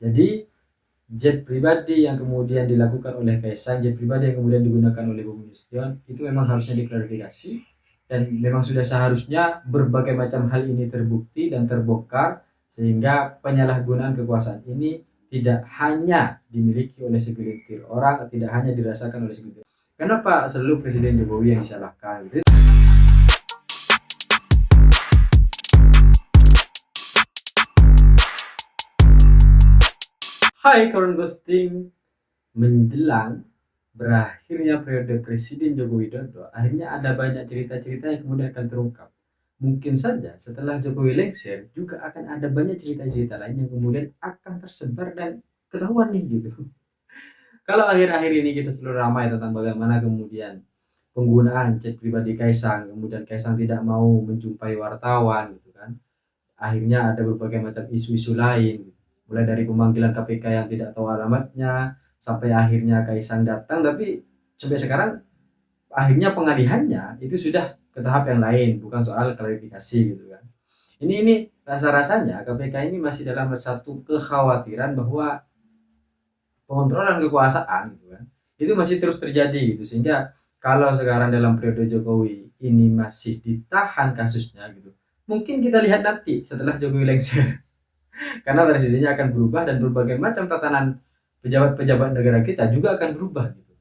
Jadi jet pribadi yang kemudian dilakukan oleh Kaisang, jet pribadi yang kemudian digunakan oleh Bobi Nasution itu memang harusnya diklarifikasi dan memang sudah seharusnya berbagai macam hal ini terbukti dan terbongkar sehingga penyalahgunaan kekuasaan ini tidak hanya dimiliki oleh segelintir orang, tidak hanya dirasakan oleh segelintir. Kenapa selalu Presiden Jokowi yang disalahkan? Gitu. Hai kawan ghosting, menjelang berakhirnya periode Presiden Joko Widodo, akhirnya ada banyak cerita-cerita yang kemudian akan terungkap. Mungkin saja setelah Jokowi lengser juga akan ada banyak cerita-cerita lain yang kemudian akan tersebar dan ketahuan nih gitu. Kalau akhir-akhir ini kita selalu ramai tentang bagaimana kemudian penggunaan chat pribadi Kaisang, kemudian Kaisang tidak mau menjumpai wartawan gitu kan. Akhirnya ada berbagai macam isu-isu lain, mulai dari pemanggilan KPK yang tidak tahu alamatnya, sampai akhirnya Kaisang datang, tapi sampai sekarang akhirnya pengalihannya itu sudah ke tahap yang lain, bukan soal klarifikasi gitu kan. Ini rasa-rasanya KPK ini masih dalam satu kekhawatiran bahwa pengontrolan kekuasaan gitu kan, itu masih terus terjadi gitu, sehingga kalau sekarang dalam periode Jokowi ini masih ditahan kasusnya gitu, mungkin kita lihat nanti setelah Jokowi lengser karena presidennya akan berubah dan berbagai macam tatanan pejabat-pejabat negara kita juga akan berubah gitu.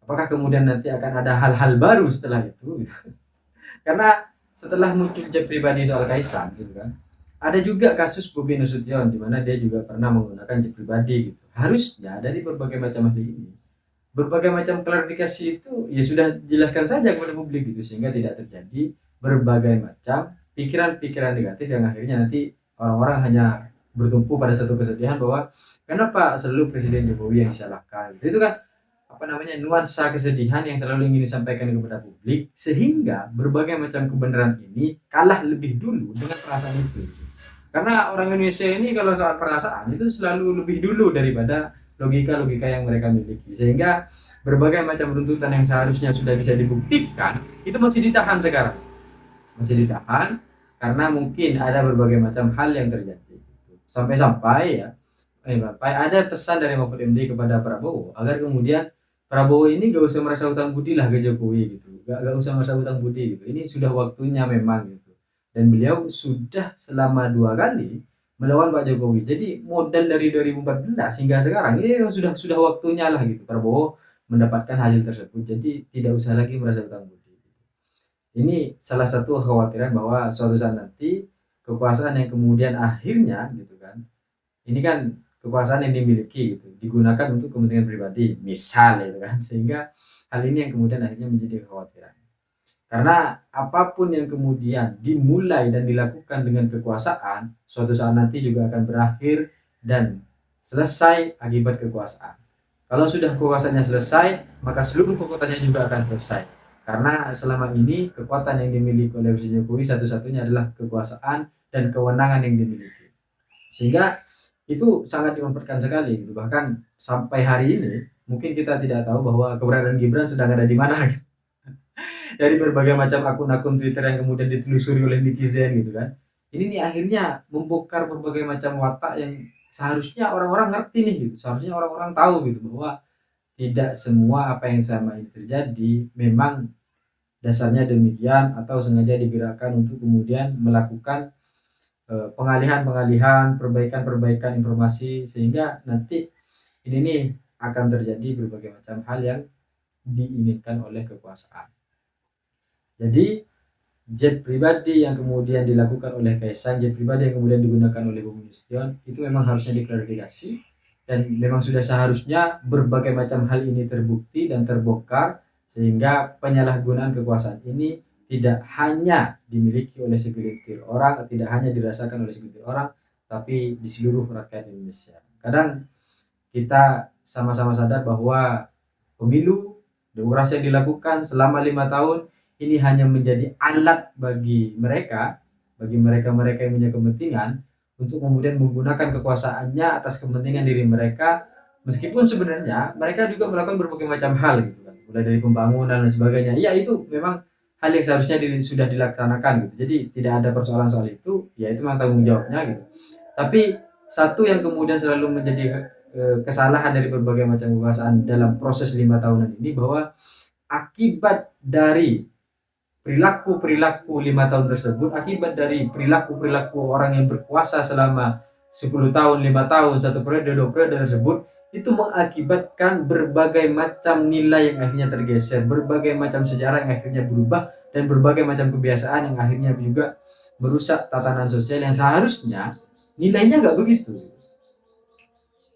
Apakah kemudian nanti akan ada hal-hal baru setelah itu gitu. Karena setelah muncul jet pribadi soal Kaisang gitu kan, ada juga kasus Bobi Nasution di mana dia juga pernah menggunakan jet pribadi gitu. Harusnya dari berbagai macam hal ini, berbagai macam klarifikasi itu ya sudah jelaskan saja kepada publik gitu, sehingga tidak terjadi berbagai macam pikiran-pikiran negatif yang akhirnya nanti orang-orang hanya bertumpu pada satu kesedihan bahwa kenapa selalu Presiden Jokowi yang disalahkan. Itu kan apa namanya, nuansa kesedihan yang selalu ingin disampaikan kepada publik, sehingga berbagai macam kebenaran ini kalah lebih dulu dengan perasaan itu. Karena orang Indonesia ini kalau soal perasaan itu selalu lebih dulu daripada logika-logika yang mereka miliki, sehingga berbagai macam tuntutan yang seharusnya sudah bisa dibuktikan itu masih ditahan sekarang, masih ditahan karena mungkin ada berbagai macam hal yang terjadi. Sampai-sampai ya, sampai ada pesan dari Mahfud MD kepada Prabowo agar kemudian Prabowo ini gak usah merasa hutang budi lah ke Jokowi gitu, gak usah merasa hutang budi gitu. Ini sudah waktunya memang gitu. Dan beliau sudah selama 2 kali melawan Pak Jokowi. Jadi modal dari 2014 hingga sekarang ini memang sudah waktunya lah gitu Prabowo mendapatkan hasil tersebut. Jadi tidak usah lagi merasa hutang budi. Ini salah satu kekhawatiran bahwa suatu saat nanti kekuasaan yang kemudian akhirnya gitu kan, ini kan kekuasaan yang dimiliki gitu, digunakan untuk kepentingan pribadi misal gitu kan, sehingga hal ini yang kemudian akhirnya menjadi kekhawatiran. Karena apapun yang kemudian dimulai dan dilakukan dengan kekuasaan, suatu saat nanti juga akan berakhir dan selesai akibat kekuasaan. Kalau sudah kekuasaannya selesai, maka seluruh kekuatannya juga akan selesai. Karena selama ini kekuatan yang dimiliki oleh Presiden Jokowi satu-satunya adalah kekuasaan dan kewenangan yang dimiliki. Sehingga itu sangat dimanfaatkan sekali gitu. Bahkan sampai hari ini mungkin kita tidak tahu bahwa keberadaan Gibran sedang ada di mana gitu. Dari berbagai macam akun-akun Twitter yang kemudian ditelusuri oleh netizen gitu kan. Ini nih akhirnya membongkar berbagai macam watak yang seharusnya orang-orang ngerti nih gitu. Seharusnya orang-orang tahu gitu bahwa tidak semua apa yang selama ini terjadi memang dasarnya demikian atau sengaja digerakkan untuk kemudian melakukan pengalihan-pengalihan, perbaikan-perbaikan informasi, sehingga nanti ini nih akan terjadi berbagai macam hal yang diinginkan oleh kekuasaan. Jadi jet pribadi yang kemudian dilakukan oleh Kaisang, jet pribadi yang kemudian digunakan oleh Bobi Nasution itu memang harusnya diklarifikasi dan memang sudah seharusnya berbagai macam hal ini terbukti dan terbongkar sehingga penyalahgunaan kekuasaan ini tidak hanya dimiliki oleh segelintir orang, tidak hanya dirasakan oleh segelintir orang, tapi di seluruh rakyat Indonesia. Kadang kita sama-sama sadar bahwa pemilu demokrasi yang dilakukan selama 5 tahun ini hanya menjadi alat bagi mereka yang punya kepentingan untuk kemudian menggunakan kekuasaannya atas kepentingan diri mereka, meskipun sebenarnya mereka juga melakukan berbagai macam hal gitu kan, mulai dari pembangunan dan sebagainya. Ya itu memang hal yang seharusnya sudah dilaksanakan gitu. Jadi tidak ada persoalan soal itu, ya itu memang tanggung jawabnya gitu. Tapi Satu yang kemudian selalu menjadi kesalahan dari berbagai macam kekuasaan dalam proses 5 tahunan ini, bahwa akibat dari perilaku-perilaku 5 tahun tersebut, akibat dari perilaku-perilaku orang yang berkuasa selama 10 tahun, 5 tahun, 1 periode, 2 periode tersebut, itu mengakibatkan berbagai macam nilai yang akhirnya tergeser, berbagai macam sejarah yang akhirnya berubah, dan berbagai macam kebiasaan yang akhirnya juga merusak tatanan sosial yang seharusnya nilainya nggak begitu.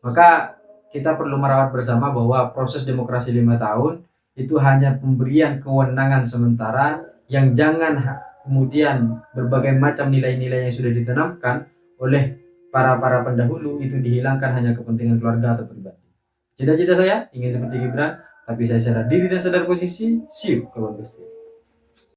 Maka kita perlu merawat bersama bahwa proses demokrasi 5 tahun itu hanya pemberian kewenangan sementara, yang jangan kemudian berbagai macam nilai-nilai yang sudah ditanamkan oleh para pendahulu itu dihilangkan hanya kepentingan keluarga atau pribadi. Cita-cita saya ingin seperti Gibran, tapi saya sadar diri dan sadar posisi. See you kawan.